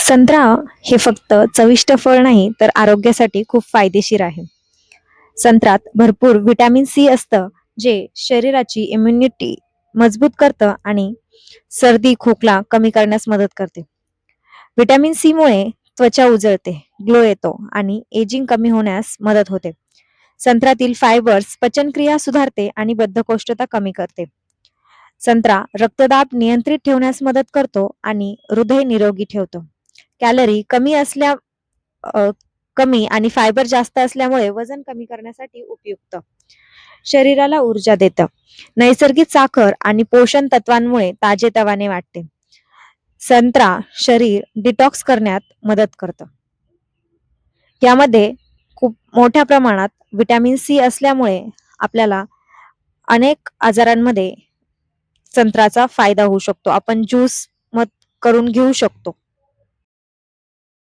संत्रा हे फक्त चविष्ट फळ नाही तर आरोग्यासाठी खूप फायदेशीर आहे. संत्र्यात भरपूर व्हिटॅमिन सी असतं जे शरीराची इम्युनिटी मजबूत करतं आणि सर्दी खोकला कमी करण्यास मदत करते. व्हिटॅमिन सी मुळे त्वचा उजळते, ग्लो येतो आणि एजिंग कमी होण्यास मदत होते. संत्र्यातील फायबर्स पचनक्रिया सुधारते आणि बद्धकोष्ठता कमी करते. संत्रा रक्तदाब नियंत्रित ठेवण्यास मदत करतो आणि हृदय निरोगी ठेवतो. कॅलरी अ, कमी आणि फायबर जास्त असल्यामुळे वजन कमी करण्यासाठी उपयुक्त. शरीराला ऊर्जा देतं. नैसर्गिक साखर आणि पोषण तत्वांमुळे ताजेतवाने वाटते. संत्रा शरीर डिटॉक्स करण्यात मदत करतं. यामध्ये खूप मोठ्या प्रमाणात व्हिटॅमिन सी असल्यामुळे आपल्याला अनेक आजारांमध्ये संत्र्याचा फायदा होऊ शकतो. आपण ज्यूस करून घेऊ शकतो.